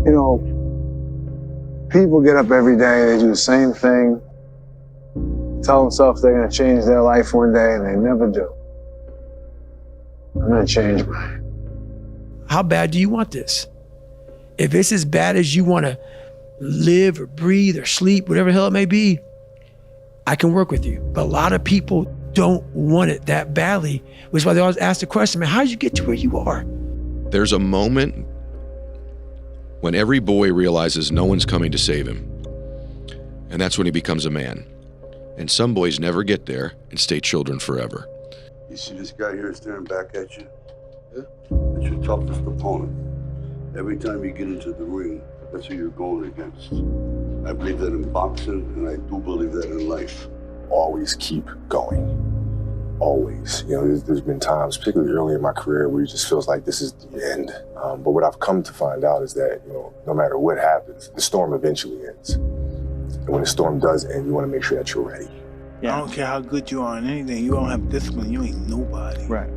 You know, people get up every day, they do the same thing, tell themselves they're gonna change their life one day, and they never do. I'm gonna change mine. How bad do you want this? If it's as bad as you wanna live or breathe or sleep, whatever the hell it may be, I can work with you. But a lot of people don't want it that badly, which is why they always ask the question, man, how did you get to where you are? There's a moment when every boy realizes no one's coming to save him. And that's when he becomes a man. And some boys never get there and stay children forever. You see this guy here staring back at you? Yeah? That's your toughest opponent. Every time you get into the ring, that's who you're going against. I believe that in boxing, and I do believe that in life. Always keep going. Always. You know, there's been times, particularly early in my career, where it just feels like this is the end. But what I've come to find out is that, you know, no matter what happens, the storm eventually ends. And when the storm does end, you want to make sure that you're ready. Yeah. I don't care how good you are in anything, you don't have discipline, you ain't nobody. Right.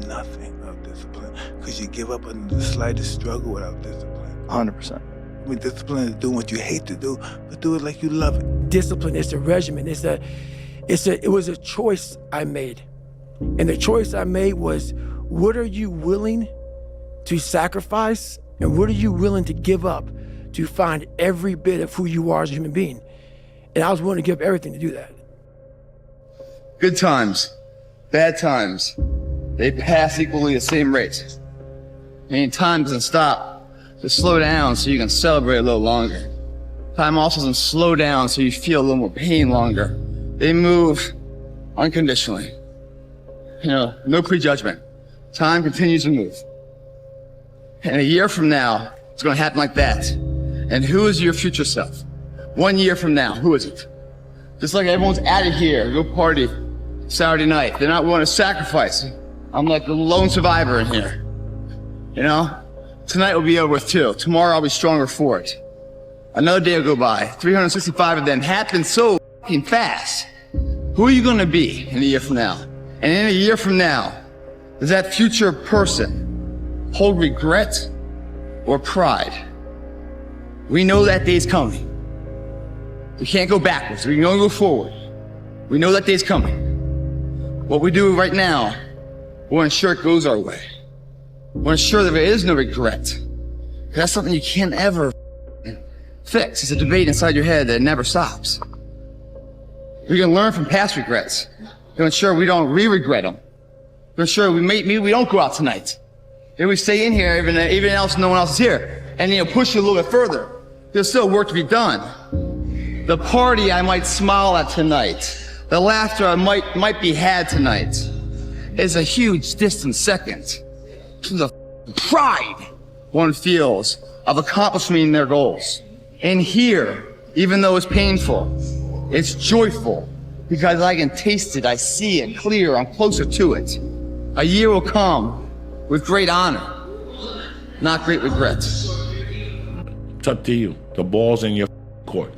Nothing of discipline. Because you give up under the slightest struggle without discipline. 100%. I mean, discipline is doing what you hate to do, but do it like you love it. Discipline is a regimen. It was a choice I made. And the choice I made was, what are you willing to sacrifice and what are you willing to give up to find every bit of who you are as a human being? And I was willing to give up everything to do that. Good times, bad times, they pass equally the same rate. And time doesn't stop, just slow down so you can celebrate a little longer. Time also doesn't slow down so you feel a little more pain longer. They move unconditionally. You know, no prejudgment. Time continues to move. And a year from now, it's gonna happen like that. And who is your future self? 1 year from now, who is it? Just like everyone's out of here, go party Saturday night. They're not willing to sacrifice. I'm like the lone survivor in here. You know? Tonight will be over with too. Tomorrow I'll be stronger for it. Another day will go by. 365 of them happen so fucking fast. Who are you gonna be in a year from now? And in a year from now, does that future person hold regret or pride? We know that day's coming. We can't go backwards, we can only go forward. We know that day's coming. What we do right now, we'll ensure it goes our way. We'll ensure that there is no regret. That's something you can't ever fix. It's a debate inside your head that never stops. We can learn from past regrets to ensure we don't re-regret them. To ensure maybe we don't go out tonight. If we stay in here, even else, no one else is here. And push you a little bit further. There's still work to be done. The party I might smile at tonight, the laughter I might be had tonight, is a huge distant second to the pride one feels of accomplishing their goals. And here, even though it's painful, it's joyful because I can taste it, I see it clear, I'm closer to it. A year will come with great honor, not great regrets. It's up to you. The ball's in your court.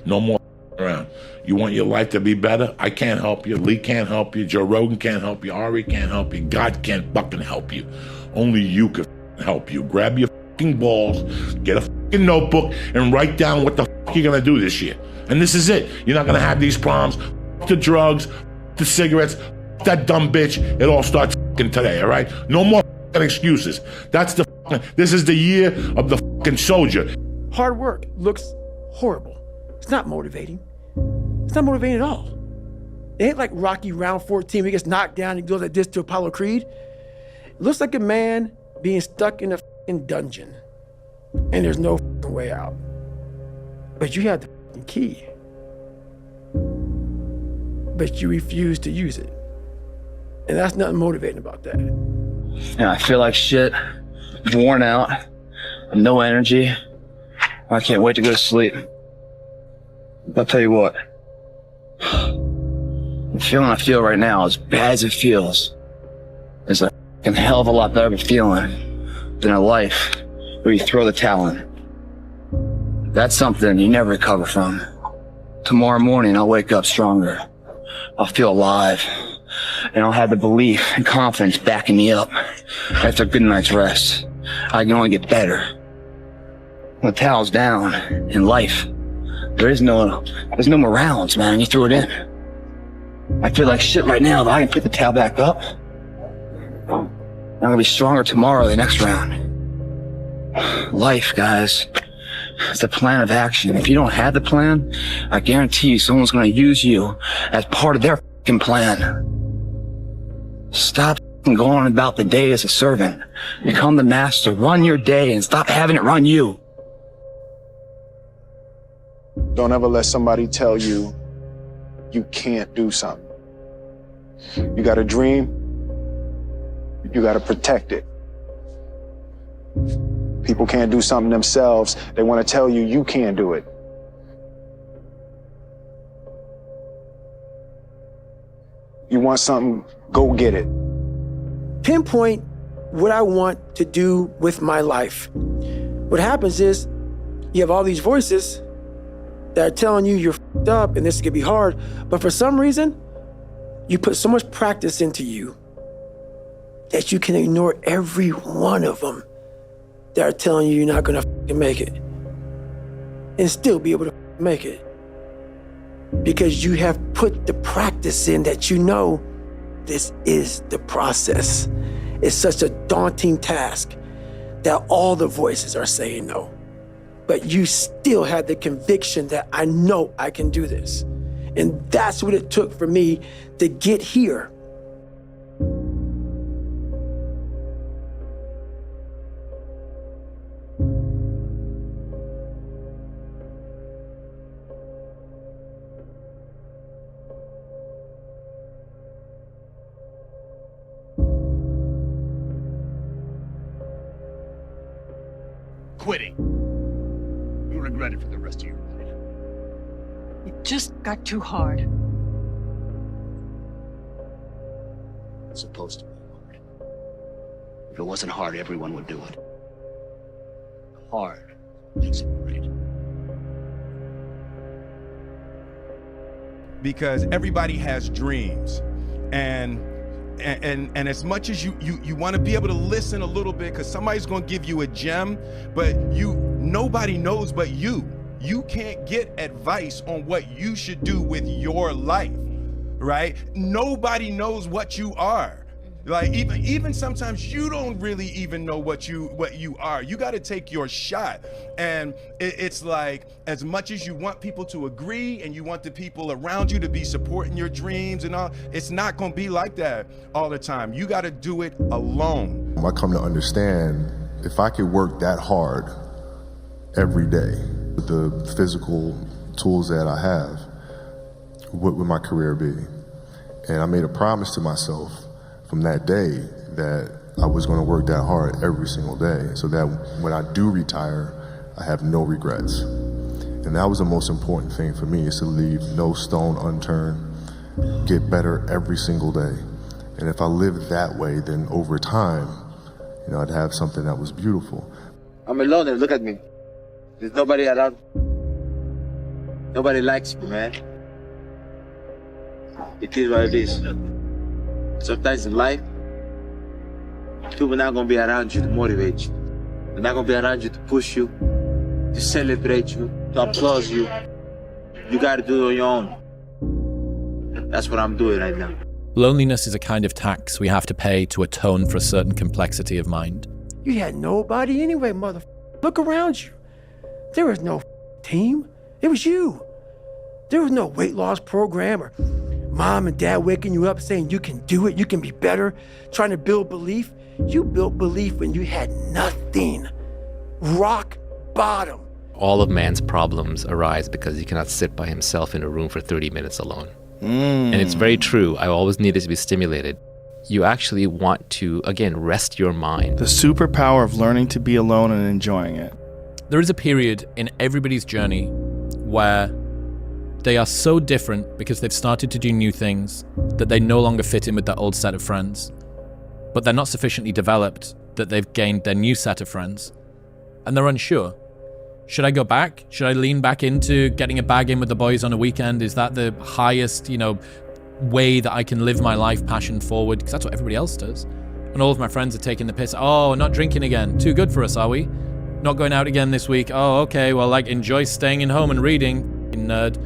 No more around. You want your life to be better? I can't help you. Lee can't help you. Joe Rogan can't help you. Ari can't help you. God can't fucking help you. Only you can help you. Grab your fucking balls, get a fucking notebook, and write down what the fuck you're gonna do this year. And this is it. You're not gonna have these problems. Fuck the drugs, fuck the cigarettes, fuck that dumb bitch. It all starts fucking today, all right? No more fucking excuses. This is the year of the fucking soldier. Hard work looks horrible. It's not motivating. It's not motivating at all. It ain't like Rocky round 14 where he gets knocked down and goes like this to Apollo Creed. It looks like a man being stuck in a fucking dungeon and there's no fucking way out. But you have the fucking key. But you refuse to use it. And that's nothing motivating about that. Yeah, I feel like shit, worn out, no energy. I can't wait to go to sleep. I'll tell you what, the feeling I feel right now, as bad as it feels, is a fucking hell of a lot better of a feeling than a life where you throw the towel in. That's something you never recover from. Tomorrow morning, I'll wake up stronger. I'll feel alive. And I'll have the belief and confidence backing me up. After a good night's rest, I can only get better. When the towel's down in life, there's no more rounds, man. You threw it in. I feel like shit right now, but I can pick the towel back up. I'm gonna be stronger tomorrow, the next round. Life, guys, it's a plan of action. If you don't have the plan, I guarantee you someone's gonna use you as part of their fucking plan. Stop going on about the day as a servant. Become the master. Run your day and stop having it run you. Don't ever let somebody tell you you can't do something. You got a dream, you got to protect it. People can't do something themselves. They want to tell you you can't do it. You want something, go get it. Pinpoint what I want to do with my life. What happens is you have all these voices that are telling you you're f***ed up and this could be hard, but for some reason, you put so much practice into you that you can ignore every one of them that are telling you you're not gonna f***ing make it and still be able to f***ing make it. Because you have put the practice in that you know this is the process. It's such a daunting task that all the voices are saying no. But you still have the conviction that I know I can do this. And that's what it took for me to get here. Quitting. You'll regret it for the rest of your life. It just got too hard. It's supposed to be hard. If it wasn't hard, everyone would do it. Hard makes it great. Because everybody has dreams, and as much as you want to be able to listen a little bit, because somebody's going to give you a gem, but nobody knows but you. You can't get advice on what you should do with your life, right? Nobody knows what you are. Like even sometimes you don't really even know what you are. You got to take your shot. And it's like, as much as you want people to agree and you want the people around you to be supporting your dreams and all, it's not going to be like that all the time. You got to do it alone. I come to understand, if I could work that hard every day with the physical tools that I have, what would my career be? And I made a promise to myself from that day that I was going to work that hard every single day, so that when I do retire, I have no regrets. And that was the most important thing for me, is to leave no stone unturned, get better every single day. And if I lived that way, then over time, I'd have something that was beautiful. I'm alone, and look at me. There's nobody around. Nobody likes me, man. It is what it is. Sometimes in life, people are not going to be around you to motivate you. They're not going to be around you to push you, to celebrate you, to applaud you. You got to do it on your own. That's what I'm doing right now. Loneliness is a kind of tax we have to pay to atone for a certain complexity of mind. You had nobody anyway, mother. Look around you. There was no team. It was you. There was no weight loss program or mom and dad waking you up saying you can do it, you can be better, trying to build belief. You built belief when you had nothing. Rock bottom. All of man's problems arise because he cannot sit by himself in a room for 30 minutes alone. And it's very true. I always needed to be stimulated. You actually want to, again, rest your mind. The superpower of learning to be alone and enjoying it. There is a period in everybody's journey where they are so different because they've started to do new things that they no longer fit in with their old set of friends. But they're not sufficiently developed that they've gained their new set of friends. And they're unsure. Should I go back? Should I lean back into getting a bag in with the boys on a weekend? Is that the highest, way that I can live my life passion forward? Because that's what everybody else does. And all of my friends are taking the piss. Oh, not drinking again. Too good for us, are we? Not going out again this week. Oh, okay, well, like, enjoy staying in home and reading, nerd.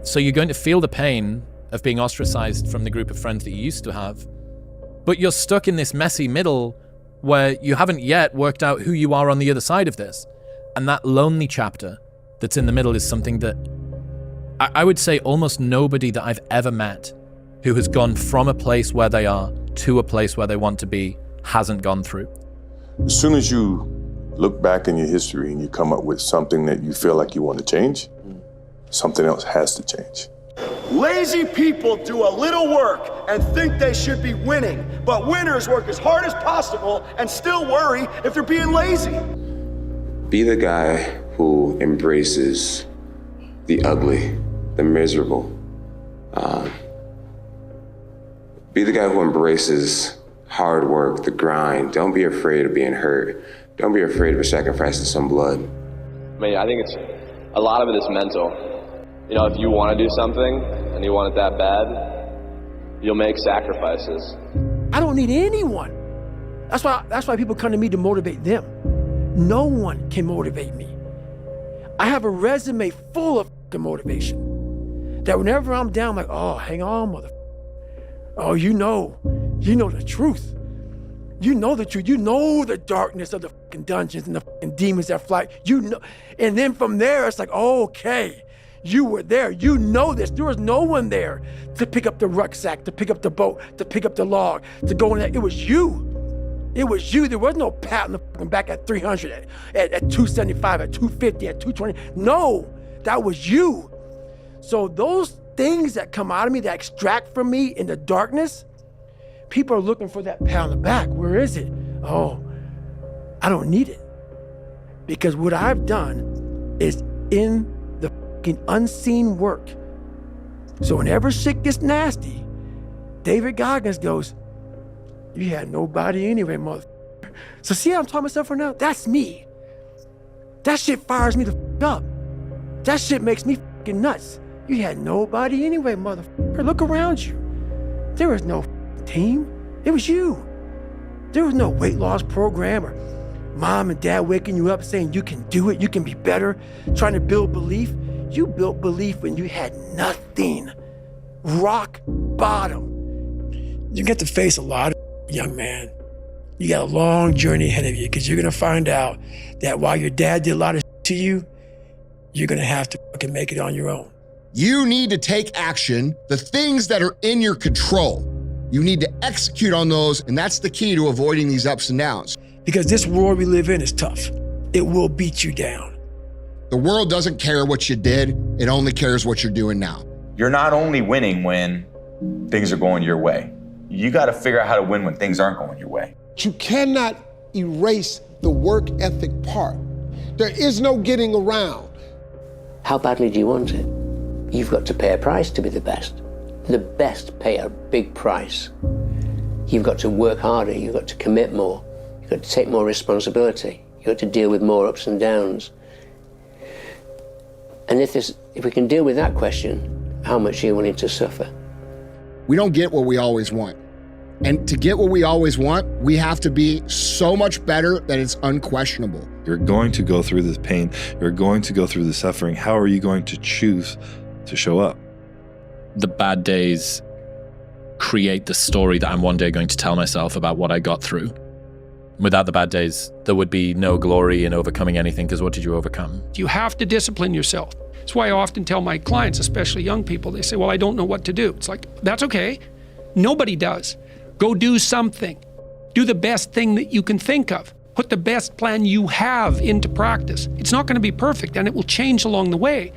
So you're going to feel the pain of being ostracized from the group of friends that you used to have. But you're stuck in this messy middle where you haven't yet worked out who you are on the other side of this. And that lonely chapter that's in the middle is something that I would say almost nobody that I've ever met who has gone from a place where they are to a place where they want to be hasn't gone through. As soon as you look back in your history and you come up with something that you feel like you want to change, something else has to change. Lazy people do a little work and think they should be winning, but winners work as hard as possible and still worry if they're being lazy. Be the guy who embraces the ugly, the miserable. Be the guy who embraces hard work, the grind. Don't be afraid of being hurt. Don't be afraid of sacrificing some blood. I mean, I think a lot of it is mental. You know, if you want to do something and you want it that bad, you'll make sacrifices. I don't need anyone. That's why people come to me to motivate them. No one can motivate me. I have a resume full of motivation. That whenever I'm down, I'm like, oh, hang on, motherfucker. Oh, you know the truth. You know the truth. You know the darkness of the fucking dungeons and the fucking demons that fly. You know, and then from there, it's like, oh, okay, you were there. You know this. There was no one there to pick up the rucksack, to pick up the boat, to pick up the log, to go in there. It was you. It was you. There was no pat on the fucking back at 300, at 275, at 250, at 220. No, that was you. So those things that come out of me, that extract from me in the darkness, people are looking for that pat on the back. Where is it? Oh, I don't need it. Because what I've done is in the fucking unseen work. So whenever shit gets nasty, David Goggins goes, you had nobody anyway, motherfucker. So see how I'm talking myself right now? That's me. That shit fires me the fuck up. That shit makes me fucking nuts. You had nobody anyway, motherfucker. Look around you. There was no team. It was you. There was no weight loss program or mom and dad waking you up saying you can do it, you can be better, trying to build belief. You built belief when you had nothing. Rock bottom. You get to face a lot, young man. You got a long journey ahead of you because you're going to find out that while your dad did a lot of to you, you're going to have to fucking make it on your own. You need to take action, the things that are in your control. You need to execute on those, and that's the key to avoiding these ups and downs. Because this world we live in is tough. It will beat you down. The world doesn't care what you did, it only cares what you're doing now. You're not only winning when things are going your way. You got to figure out how to win when things aren't going your way. You cannot erase the work ethic part. There is no getting around. How badly do you want it? You've got to pay a price to be the best. The best pay a big price. You've got to work harder, you've got to commit more, you've got to take more responsibility, you've got to deal with more ups and downs. And if we can deal with that question, how much are you willing to suffer? We don't get what we always want. And to get what we always want, we have to be so much better that it's unquestionable. You're going to go through this pain. You're going to go through the suffering. How are you going to choose to show up? The bad days create the story that I'm one day going to tell myself about what I got through. Without the bad days, there would be no glory in overcoming anything, because what did you overcome? You have to discipline yourself. That's why I often tell my clients, especially young people, they say, well, I don't know what to do. It's like, that's okay. Nobody does. Go do something. Do the best thing that you can think of. Put the best plan you have into practice. It's not going to be perfect, and it will change along the way.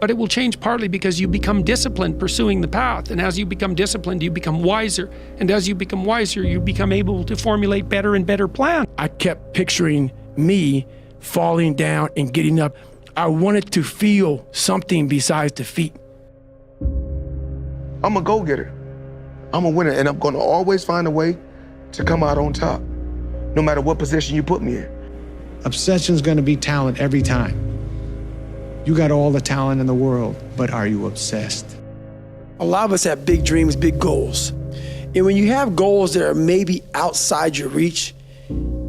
But it will change partly because you become disciplined pursuing the path. And as you become disciplined, you become wiser. And as you become wiser, you become able to formulate better and better plans. I kept picturing me falling down and getting up. I wanted to feel something besides defeat. I'm a go-getter. I'm a winner, and I'm going to always find a way to come out on top, no matter what position you put me in. Obsession's going to be talent every time. You got all the talent in the world, but are you obsessed? A lot of us have big dreams, big goals. And when you have goals that are maybe outside your reach,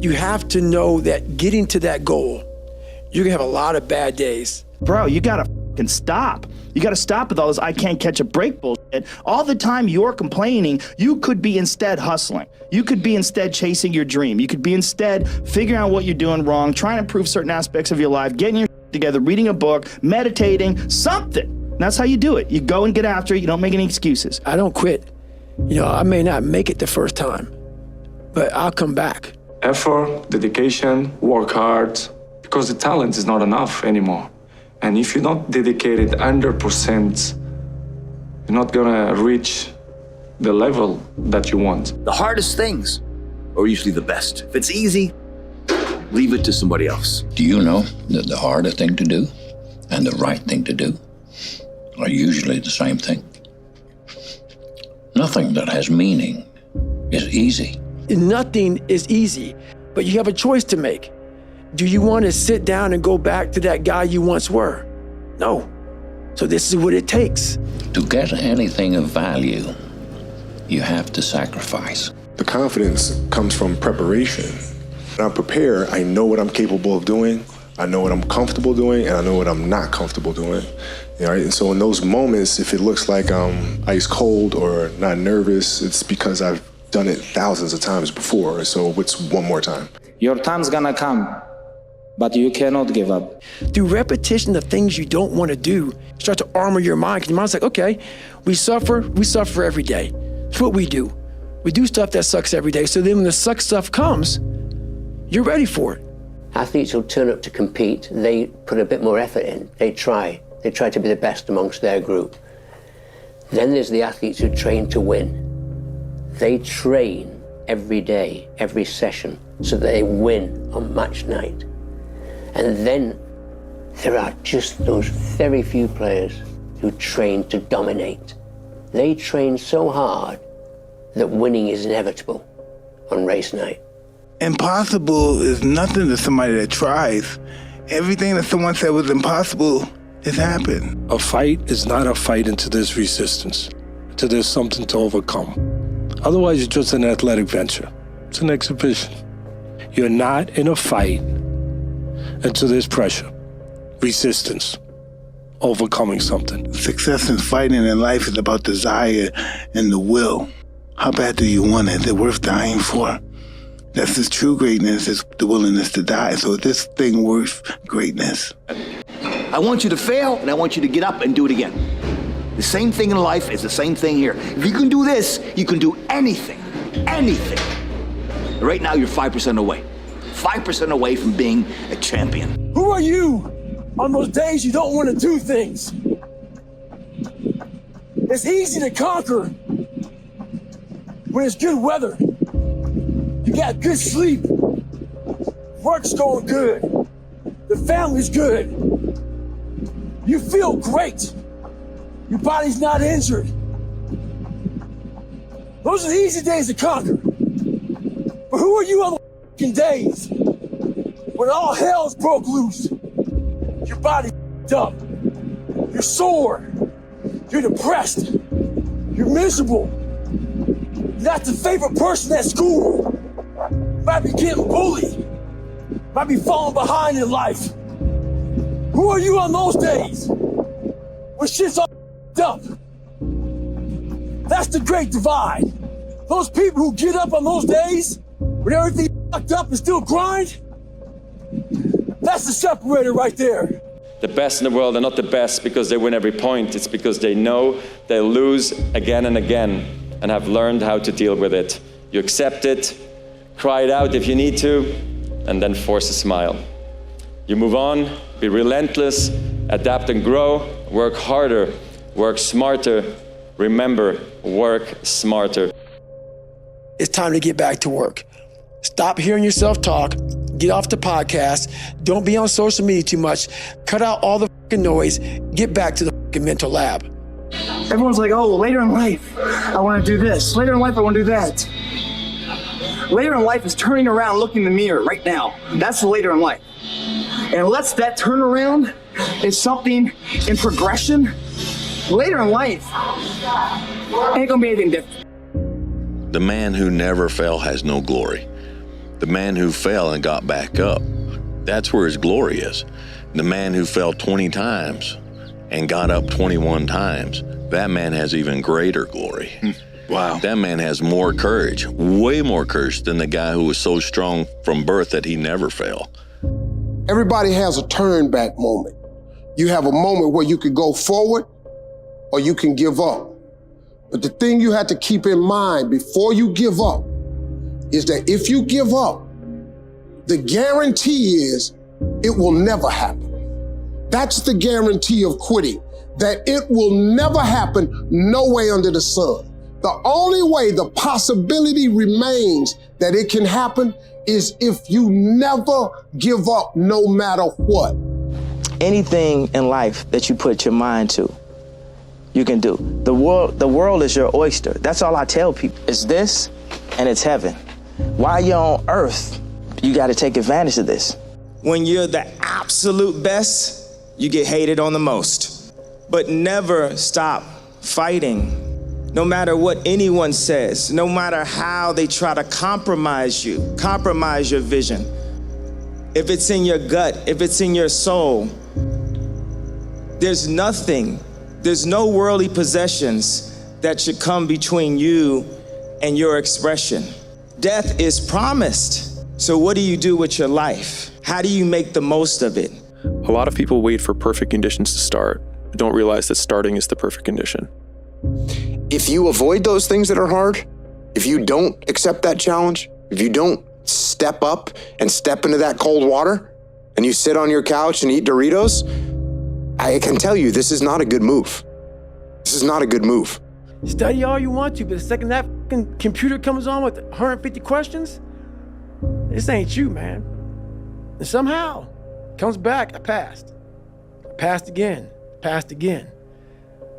You have to know that getting to that goal, you're gonna have a lot of bad days. Bro, you gotta f***ing stop. You gotta stop with all this I can't catch a break bullshit. All the time you're complaining, you could be instead hustling. You could be instead chasing your dream. You could be instead figuring out what you're doing wrong, trying to improve certain aspects of your life, getting your together, reading a book, meditating, something. And that's how you do it. You go and get after it. You don't make any excuses. I don't quit. You know, I may not make it the first time, but I'll come back. Effort, dedication, work hard, because the talent is not enough anymore. And if you're not dedicated 100%, you're not gonna reach the level that you want. The hardest things are usually the best. If it's easy, leave it to somebody else. Do you know that the harder thing to do and the right thing to do are usually the same thing? Nothing that has meaning is easy. Nothing is easy, but you have a choice to make. Do you want to sit down and go back to that guy you once were? No. So this is what it takes. To get anything of value, you have to sacrifice. The confidence comes from preparation. When I'm prepared, I know what I'm capable of doing, I know what I'm comfortable doing, and I know what I'm not comfortable doing. You know, right? And so in those moments, if it looks like I'm ice cold or not nervous, it's because I've done it thousands of times before. So what's one more time? Your time's gonna come, but you cannot give up. Through repetition of things you don't want to do, start to armor your mind, because your mind's like, okay, we suffer every day. It's what we do. We do stuff that sucks every day. So then when the suck stuff comes, you're ready for it. Athletes will turn up to compete. They put a bit more effort in. They try to be the best amongst their group. Then there's the athletes who train to win. They train every day, every session, so that they win on match night. And then there are just those very few players who train to dominate. They train so hard that winning is inevitable on race night. Impossible is nothing to somebody that tries. Everything that someone said was impossible has happened. A fight is not a fight until there's resistance, until there's something to overcome. Otherwise, it's just an athletic venture. It's an exhibition. You're not in a fight until there's pressure, resistance, overcoming something. Success in fighting in life is about desire and the will. How bad do you want it? Is it worth dying for? That's the true greatness, is the willingness to die. So is this thing worth greatness? I want you to fail, and I want you to get up and do it again. The same thing in life is the same thing here. If you can do this, you can do anything, anything. Right now, you're 5% away. 5% away from being a champion. Who are you on those days you don't want to do things? It's easy to conquer when it's good weather. You got good sleep. Work's going good. The family's good. You feel great. Your body's not injured. Those are the easy days to conquer. But who are you on the f***ing days when all hell's broke loose? Your body's f***ed up. You're sore. You're depressed. You're miserable. You're not the favorite person at school. You might be getting bullied. You might be falling behind in life. Who are you on those days when shit's all f***ed up? That's the great divide. Those people who get up on those days when everything's fucked up and still grind, that's the separator right there. The best in the world are not the best because they win every point. It's because they know they'll lose again and again and have learned how to deal with it. You accept it, cry it out if you need to, and then force a smile. You move on, be relentless, adapt and grow, work harder, work smarter. Remember, work smarter. It's time to get back to work. Stop hearing yourself talk. Get off the podcast. Don't be on social media too much. Cut out all the fucking noise. Get back to the fucking mental lab. Everyone's like, oh, well, later in life, I want to do this. Later in life, I want to do that. Later in life is turning around, looking in the mirror right now. That's the later in life. And unless that turnaround is something in progression, later in life ain't gonna be anything different. The man who never fell has no glory. The man who fell and got back up, that's where his glory is. The man who fell 20 times and got up 21 times, that man has even greater glory. Wow. That man has more courage, way more courage than the guy who was so strong from birth that he never fell. Everybody has a turn back moment. You have a moment where you could go forward or you can give up. But the thing you have to keep in mind before you give up is that if you give up, the guarantee is it will never happen. That's the guarantee of quitting, that it will never happen no way under the sun. The only way the possibility remains that it can happen is if you never give up no matter what. Anything in life that you put your mind to, you can do. The world is your oyster. That's all I tell people. It's this and it's heaven. While you're on earth, you got to take advantage of this. When you're the absolute best, you get hated on the most. But never stop fighting. No matter what anyone says, no matter how they try to compromise you, compromise your vision. If it's in your gut, if it's in your soul, there's no worldly possessions that should come between you and your expression. Death is promised. So what do you do with your life? How do you make the most of it? A lot of people wait for perfect conditions to start, but don't realize that starting is the perfect condition. If you avoid those things that are hard, if you don't accept that challenge, if you don't step up and step into that cold water, and you sit on your couch and eat Doritos, I can tell you this is not a good move. This is not a good move. Study all you want to, but the second that fucking computer comes on with 150 questions, this ain't you, man. And somehow, comes back, I passed. I passed again, passed again.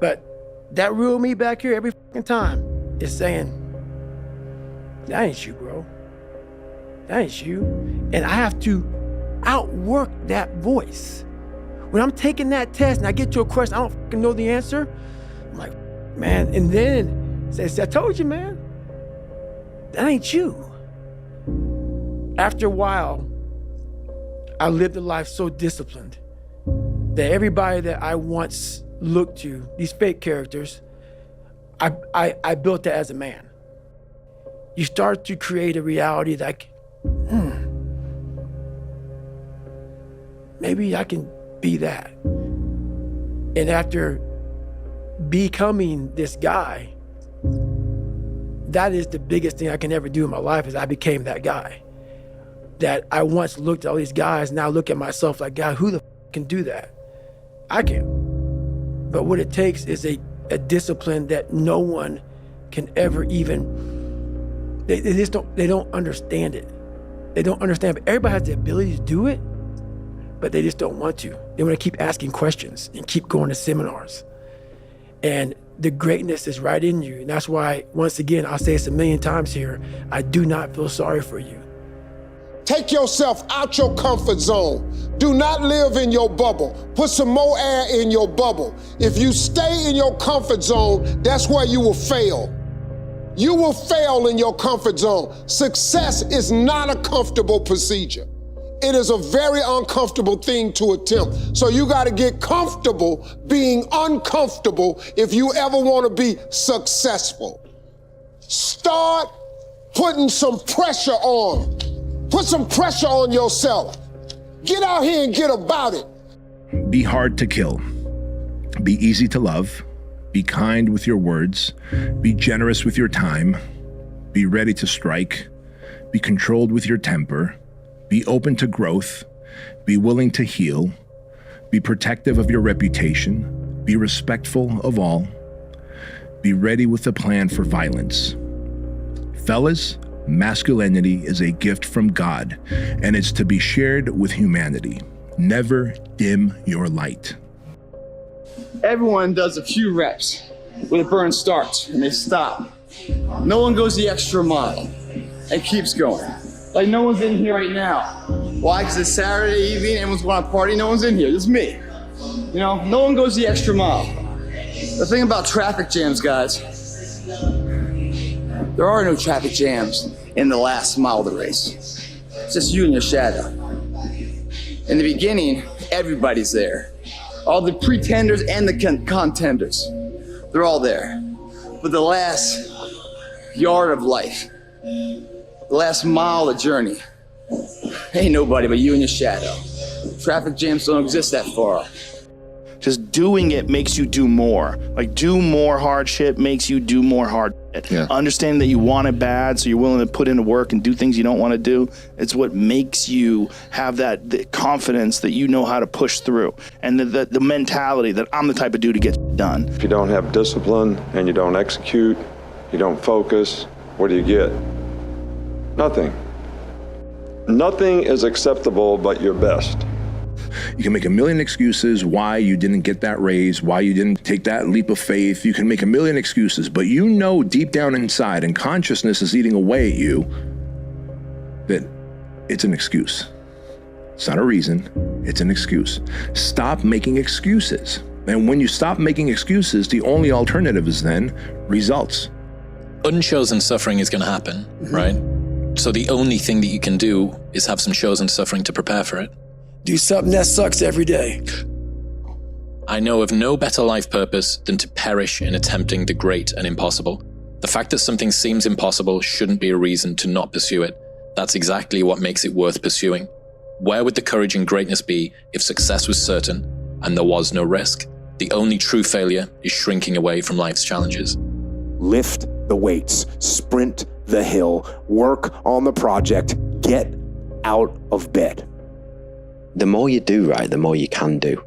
But that real me back here every fucking time is saying, that ain't you, bro. That ain't you. And I have to outwork that voice. When I'm taking that test and I get to a question, I don't fucking know the answer, I'm like, man, and then says, I told you, man, that ain't you. After a while, I lived a life so disciplined that everybody that I once looked to, these fake characters, I built that as a man. You start to create a reality like, maybe I can be that. And after becoming this guy, that is the biggest thing I can ever do in my life, is I became that guy. That I once looked at all these guys, now look at myself like, God, who the can do that? I can. But what it takes is a discipline that no one can ever even, they don't understand it. They don't understand, but everybody has the ability to do it, but they just don't want to. They want to keep asking questions and keep going to seminars. And the greatness is right in you. And that's why, once again, I'll say this a million times here, I do not feel sorry for you. Take yourself out your comfort zone. Do not live in your bubble. Put some more air in your bubble. If you stay in your comfort zone, that's where you will fail. You will fail in your comfort zone. Success is not a comfortable procedure. It is a very uncomfortable thing to attempt. So you got to get comfortable being uncomfortable if you ever want to be successful. Start putting some pressure on. Put some pressure on yourself. Get out here and get about it. Be hard to kill. Be easy to love. Be kind with your words. Be generous with your time. Be ready to strike. Be controlled with your temper. Be open to growth. Be willing to heal. Be protective of your reputation. Be respectful of all. Be ready with a plan for violence. Fellas, masculinity is a gift from God, and it's to be shared with humanity. Never dim your light. Everyone does a few reps when the burn starts and they stop. No one goes the extra mile and keeps going. Like no one's in here right now. Why? Because it's Saturday evening, everyone's going to party, no one's in here, just me. You know, no one goes the extra mile. The thing about traffic jams, guys, there are no traffic jams in the last mile of the race. It's just you and your shadow. In the beginning, everybody's there. All the pretenders and the contenders, they're all there. But the last yard of life, the last mile of journey, ain't nobody but you and your shadow. Traffic jams don't exist that far. Just doing it makes you do more. Like, do more hard shit makes you do more hard shit. Yeah. Understand that you want it bad, so you're willing to put into work and do things you don't want to do. It's what makes you have the confidence that you know how to push through, and the mentality that I'm the type of dude to get it done. If you don't have discipline and you don't execute, you don't focus, what do you get? Nothing. Nothing is acceptable but your best. You can make a million excuses why you didn't get that raise, why you didn't take that leap of faith. You can make a million excuses, but you know deep down inside, and consciousness is eating away at you, that it's an excuse. It's not a reason, it's an excuse. Stop making excuses. And when you stop making excuses, the only alternative is then results. Unchosen suffering is going to happen, right? So the only thing that you can do is have some chosen suffering to prepare for it. Do something that sucks every day. I know of no better life purpose than to perish in attempting the great and impossible. The fact that something seems impossible shouldn't be a reason to not pursue it. That's exactly what makes it worth pursuing. Where would the courage and greatness be if success was certain and there was no risk? The only true failure is shrinking away from life's challenges. Lift the weights, sprint the hill, work on the project, get out of bed. The more you do, right, the more you can do.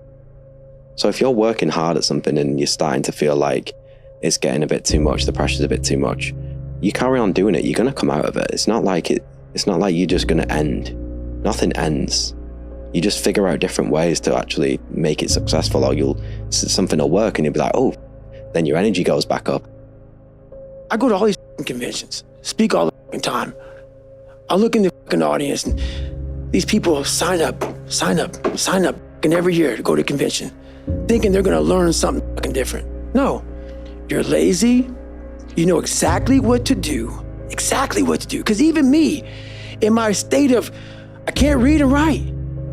So if you're working hard at something and you're starting to feel like it's getting a bit too much, the pressure's a bit too much, you carry on doing it, you're going to come out of it. It's not like you're just going to end. Nothing ends. You just figure out different ways to actually make it successful, or something will work and you'll be like, oh, then your energy goes back up. I go to all these conventions, speak all the time. I look in the audience and these people sign up, and every year to go to a convention, thinking they're gonna learn something different. No, you're lazy, you know exactly what to do. Because even me, in my state of, I can't read and write,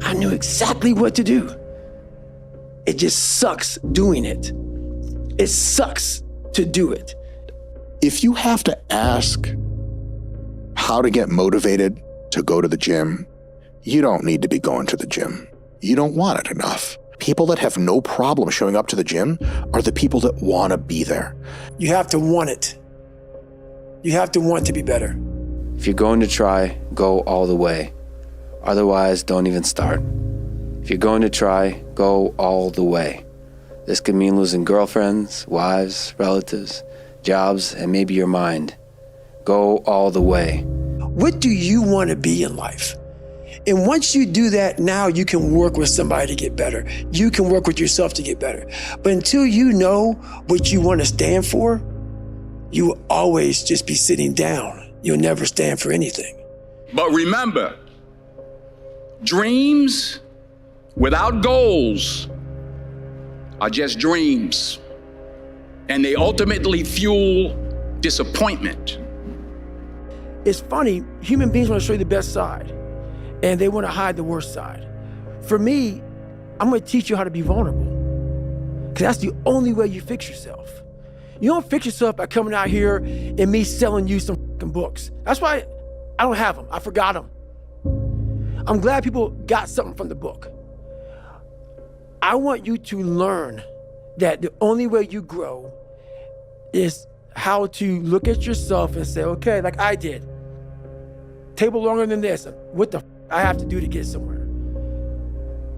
I knew exactly what to do. It just sucks doing it. It sucks to do it. If you have to ask how to get motivated to go to the gym, you don't need to be going to the gym. You don't want it enough. People that have no problem showing up to the gym are the people that want to be there. You have to want it. You have to want to be better. If you're going to try, go all the way. Otherwise, don't even start. If you're going to try, go all the way. This could mean losing girlfriends, wives, relatives, jobs, and maybe your mind. Go all the way. What do you want to be in life? And once you do that, now you can work with somebody to get better. You can work with yourself to get better. But until you know what you want to stand for, you will always just be sitting down. You'll never stand for anything. But remember, dreams without goals are just dreams. And they ultimately fuel disappointment. It's funny, human beings want to show you the best side, and they want to hide the worst side. For me, I'm going to teach you how to be vulnerable, because that's the only way you fix yourself. You don't fix yourself by coming out here and me selling you some fucking books. That's why I don't have them. I forgot them. I'm glad people got something from the book. I want you to learn that the only way you grow is how to look at yourself and say, okay, like I did. Table longer than this. What the I have to do to get somewhere?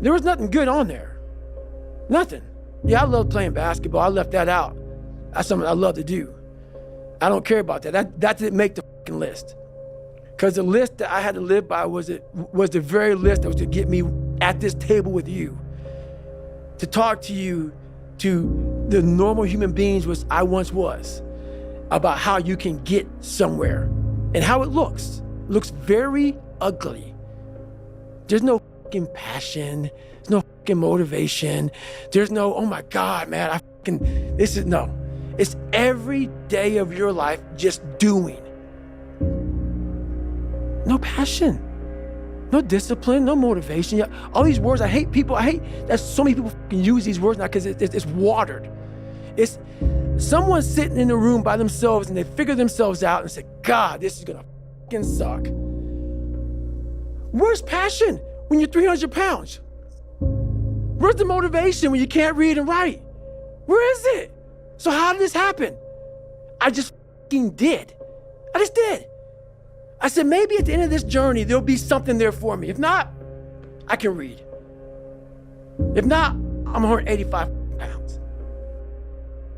There was nothing good on there. Nothing. Yeah, I love playing basketball. I left that out. That's something I love to do. I don't care about that. That didn't make the fucking list. Because the list that I had to live by was the very list that was to get me at this table with you. To talk to you, to the normal human beings was I once was, about how you can get somewhere and how it looks. It looks very ugly. There's no fucking passion. There's no fucking motivation. There's no, oh my God, man, no. It's every day of your life just doing. No passion. no discipline, no motivation. All these words, I hate that so many people can use these words now because it's watered. It's someone sitting in a room by themselves and they figure themselves out and say, God, this is gonna fucking suck. Where's passion when you're 300 pounds? Where's the motivation when you can't read and write? Where is it? So how did this happen? I just fucking did. I just did. I said, maybe at the end of this journey, there'll be something there for me. If not, I can read. If not, I'm 185 pounds.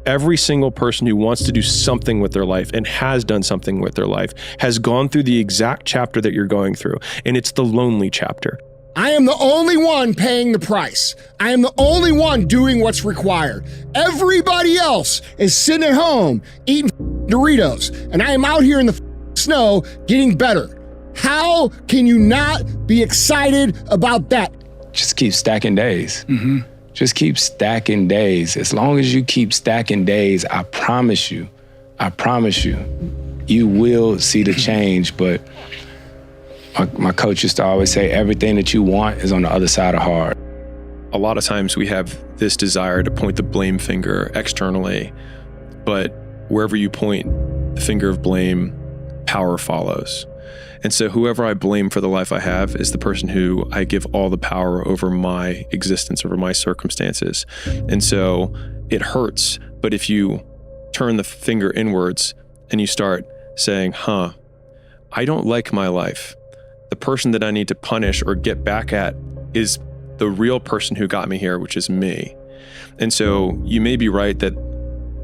Every single person who wants to do something with their life and has done something with their life has gone through the exact chapter that you're going through, and it's the lonely chapter. I am the only one paying the price. I am the only one doing what's required. Everybody else is sitting at home eating Doritos, and I am out here in the snow getting better. How can you not be excited about that? Just keep stacking days. Just keep stacking days. As long as you keep stacking days, I promise you, you will see the change. But my coach used to always say, everything that you want is on the other side of hard. A lot of times we have this desire to point the blame finger externally, but wherever you point the finger of blame, power follows. And so whoever I blame for the life I have is the person who I give all the power over my existence, over my circumstances. And so it hurts, but if you turn the finger inwards and you start saying, I don't like my life. The person that I need to punish or get back at is the real person who got me here, which is me. And so you may be right that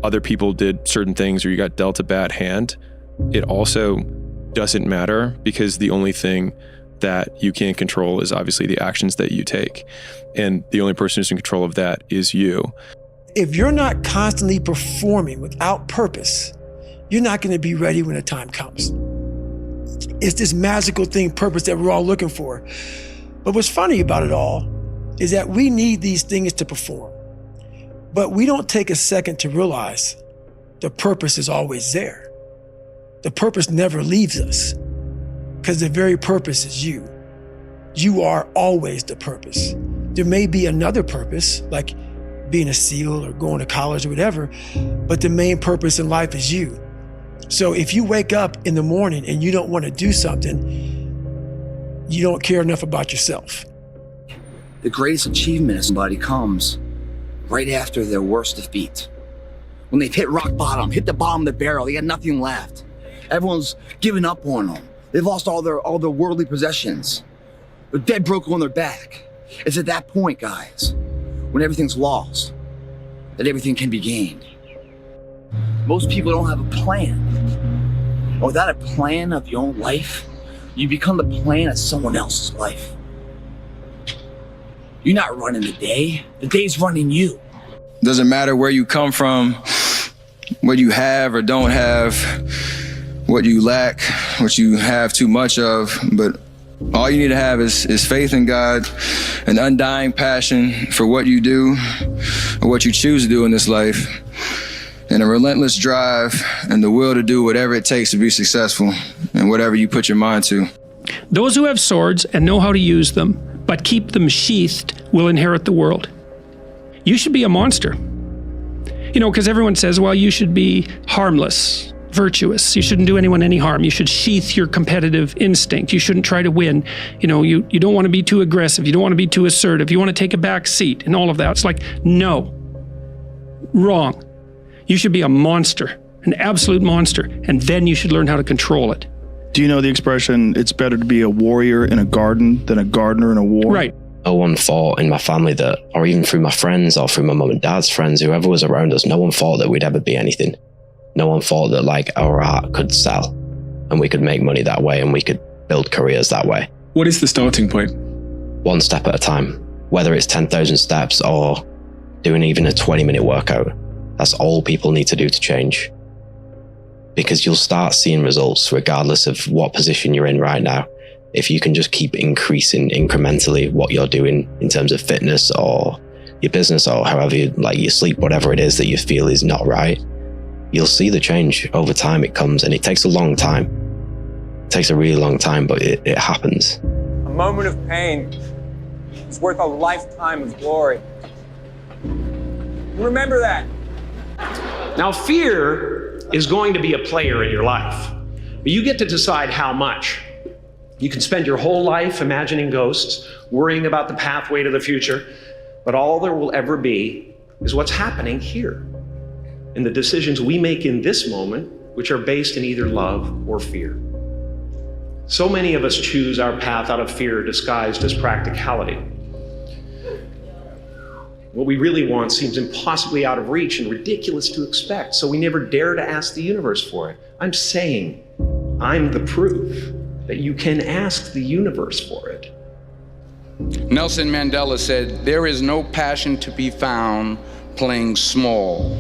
other people did certain things or you got dealt a bad hand. It also doesn't matter because the only thing that you can control is obviously the actions that you take. And the only person who's in control of that is you. If you're not constantly performing without purpose, you're not going to be ready when the time comes. It's this magical thing, purpose, that we're all looking for. But what's funny about it all is that we need these things to perform. But we don't take a second to realize the purpose is always there. The purpose never leaves us because the very purpose is you. You are always the purpose. There may be another purpose, like being a SEAL or going to college or whatever, but the main purpose in life is you. So if you wake up in the morning and you don't want to do something, you don't care enough about yourself. The greatest achievement of somebody comes right after their worst defeat. When they've hit rock bottom, hit the bottom of the barrel, they got nothing left. Everyone's given up on them. They've lost all their worldly possessions. They're dead broke on their back. It's at that point, guys, when everything's lost, that everything can be gained. Most people don't have a plan. And without a plan of your own life, you become the plan of someone else's life. You're not running the day. The day's running you. Doesn't matter where you come from, what you have or don't have, what you lack, what you have too much of, but all you need to have is faith in God, an undying passion for what you do or what you choose to do in this life, and a relentless drive and the will to do whatever it takes to be successful and whatever you put your mind to. Those who have swords and know how to use them, but keep them sheathed, will inherit the world. You should be a monster. You know, because everyone says, well, you should be harmless, virtuous. You shouldn't do anyone any harm. You should sheath your competitive instinct. You shouldn't try to win. You know, you don't want to be too aggressive. You don't want to be too assertive. You want to take a back seat and all of that. It's like, no, wrong. You should be a monster, an absolute monster, and then you should learn how to control it. Do you know the expression, it's better to be a warrior in a garden than a gardener in a war? Right. No one thought in my family that, or even through my friends or through my mum and dad's friends, whoever was around us, no one thought that we'd ever be anything. No one thought that like our art could sell and we could make money that way and we could build careers that way. What is the starting point? One step at a time, whether it's 10,000 steps or doing even a 20-minute workout. That's all people need to do to change. Because you'll start seeing results regardless of what position you're in right now. If you can just keep increasing incrementally what you're doing in terms of fitness or your business or however you like your sleep, whatever it is that you feel is not right, you'll see the change over time. It comes and it takes a long time. It takes a really long time, but it happens. I'm moment of pain is worth a lifetime of glory. Remember that. Now, fear is going to be a player in your life, but you get to decide how much. You can spend your whole life imagining ghosts, worrying about the pathway to the future, but all there will ever be is what's happening here, and the decisions we make in this moment, which are based in either love or fear. So many of us choose our path out of fear disguised as practicality. What we really want seems impossibly out of reach and ridiculous to expect, so we never dare to ask the universe for it. I'm saying I'm the proof that you can ask the universe for it. Nelson Mandela said, "There is no passion to be found playing small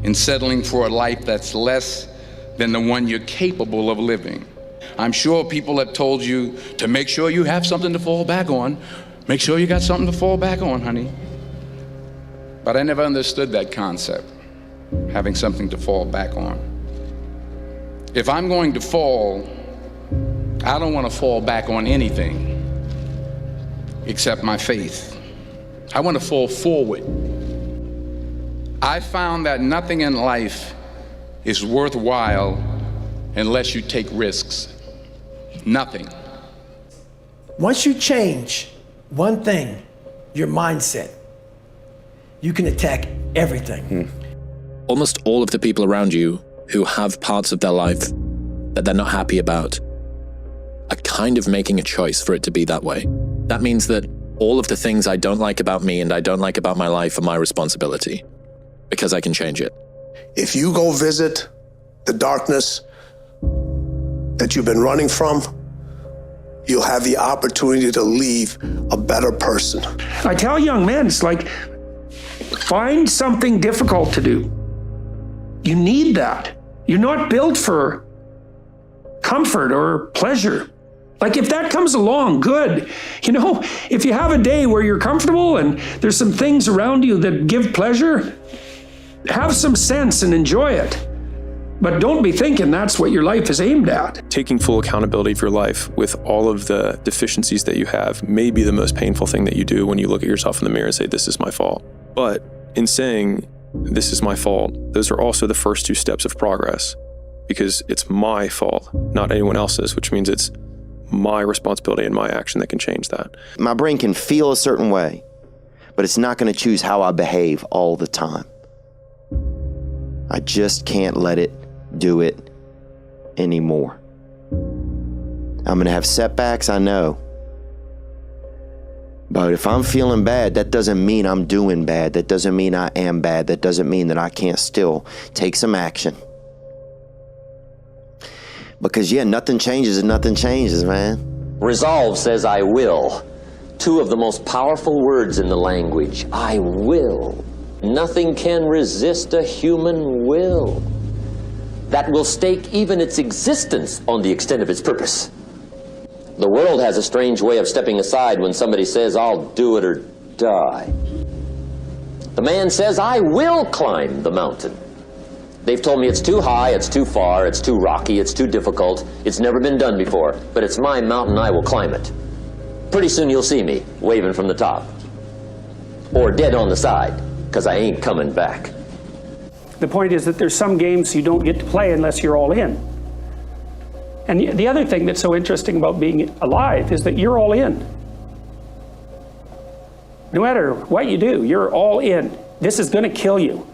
and settling for a life that's less than the one you're capable of living." I'm sure people have told you to make sure you have something to fall back on. Make sure you got something to fall back on, honey. But I never understood that concept, having something to fall back on. If I'm going to fall, I don't want to fall back on anything except my faith. I want to fall forward. I found that nothing in life is worthwhile unless you take risks. Nothing. Once you change one thing, your mindset, you can attack everything. Almost all of the people around you who have parts of their life that they're not happy about are kind of making a choice for it to be that way. That means that all of the things I don't like about me and I don't like about my life are my responsibility, because I can change it. If you go visit the darkness that you've been running from, you'll have the opportunity to leave a better person. I tell young men, it's like, find something difficult to do. You need that. You're not built for comfort or pleasure. Like if that comes along, good. You know, if you have a day where you're comfortable and there's some things around you that give pleasure, have some sense and enjoy it. But don't be thinking that's what your life is aimed at. Taking full accountability for your life with all of the deficiencies that you have may be the most painful thing that you do when you look at yourself in the mirror and say, this is my fault. But in saying, this is my fault, those are also the first two steps of progress, because it's my fault, not anyone else's, which means it's my responsibility and my action that can change that. My brain can feel a certain way, but it's not going to choose how I behave all the time. I just can't let it do it anymore. I'm going to have setbacks, I know. But if I'm feeling bad, that doesn't mean I'm doing bad. That doesn't mean I am bad. That doesn't mean that I can't still take some action. Because, yeah, nothing changes and nothing changes, man. Resolve says I will. Two of the most powerful words in the language. I will. Nothing can resist a human will. That will stake even its existence on the extent of its purpose. The world has a strange way of stepping aside when somebody says, I'll do it or die. The man says, I will climb the mountain. They've told me it's too high, it's too far, it's too rocky, it's too difficult, it's never been done before, but it's my mountain, I will climb it. Pretty soon you'll see me waving from the top. Or dead on the side, because I ain't coming back. The point is that there's some games you don't get to play unless you're all in. And the other thing that's so interesting about being alive is that you're all in. No matter what you do, you're all in. This is going to kill you.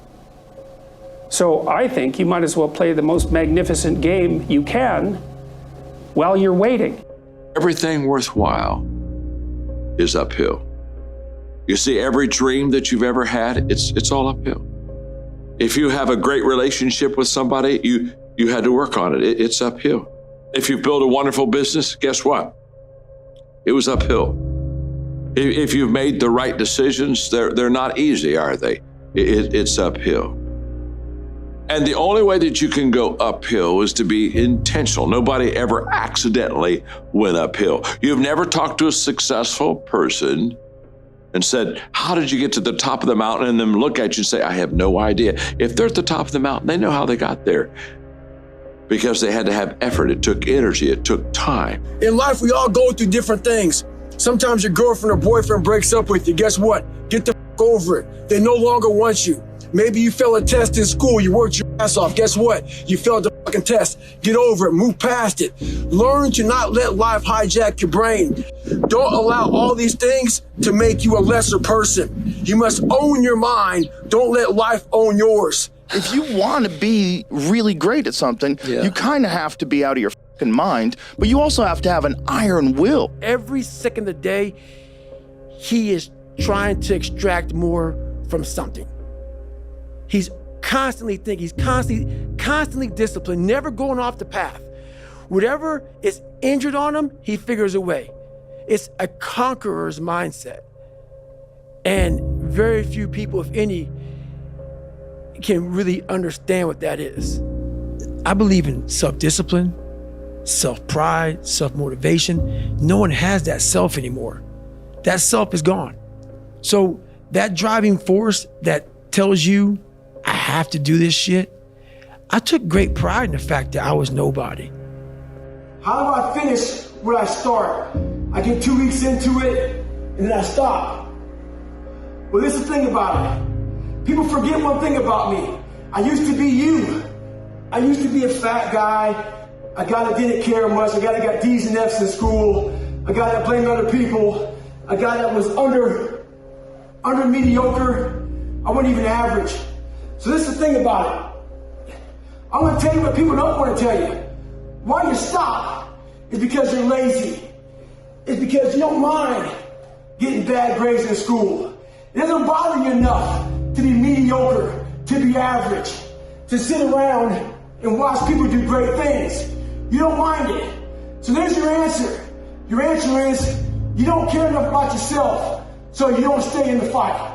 So I think you might as well play the most magnificent game you can while you're waiting. Everything worthwhile is uphill. You see, every dream that you've ever had, it's all uphill. If you have a great relationship with somebody, you had to work on it. It's uphill. If you build a wonderful business, guess what? It was uphill. If you've made the right decisions, they're not easy, are they? It's uphill. And the only way that you can go uphill is to be intentional. Nobody ever accidentally went uphill. You've never talked to a successful person and said, how did you get to the top of the mountain? And then look at you and say, I have no idea. If they're at the top of the mountain, they know how they got there. Because they had to have effort, it took energy, it took time. In life, we all go through different things. Sometimes your girlfriend or boyfriend breaks up with you. Guess what? Get the f over it. They no longer want you. Maybe you failed a test in school. You worked your ass off. Guess what? You failed the fucking test. Get over it. Move past it. Learn to not let life hijack your brain. Don't allow all these things to make you a lesser person. You must own your mind. Don't let life own yours. If you want to be really great at something, you kind of have to be out of your fucking mind, but you also have to have an iron will. Every second of the day, he is trying to extract more from something. He's constantly thinking, he's constantly disciplined, never going off the path. Whatever is injured on him, he figures a way. It's a conqueror's mindset. And very few people, if any, can really understand what that is. I believe in self-discipline, self-pride, self-motivation. No one has that self anymore. That self is gone. So that driving force that tells you, I have to do this shit, I took great pride in the fact that I was nobody. How do I finish where I start? I get 2 weeks into it, and then I stop. Well, this is the thing about it. People forget one thing about me. I used to be you. I used to be a fat guy, a guy that didn't care much, a guy that got D's and F's in school, a guy that blamed other people, a guy that was under mediocre. I wasn't even average. So this is the thing about it. I'm gonna tell you what people don't want to tell you. Why you stop is because you're lazy. It's because you don't mind getting bad grades in school. It doesn't bother you enough to be mediocre, to be average, to sit around and watch people do great things. You don't mind it. So there's your answer. Your answer is you don't care enough about yourself, so you don't stay in the fight.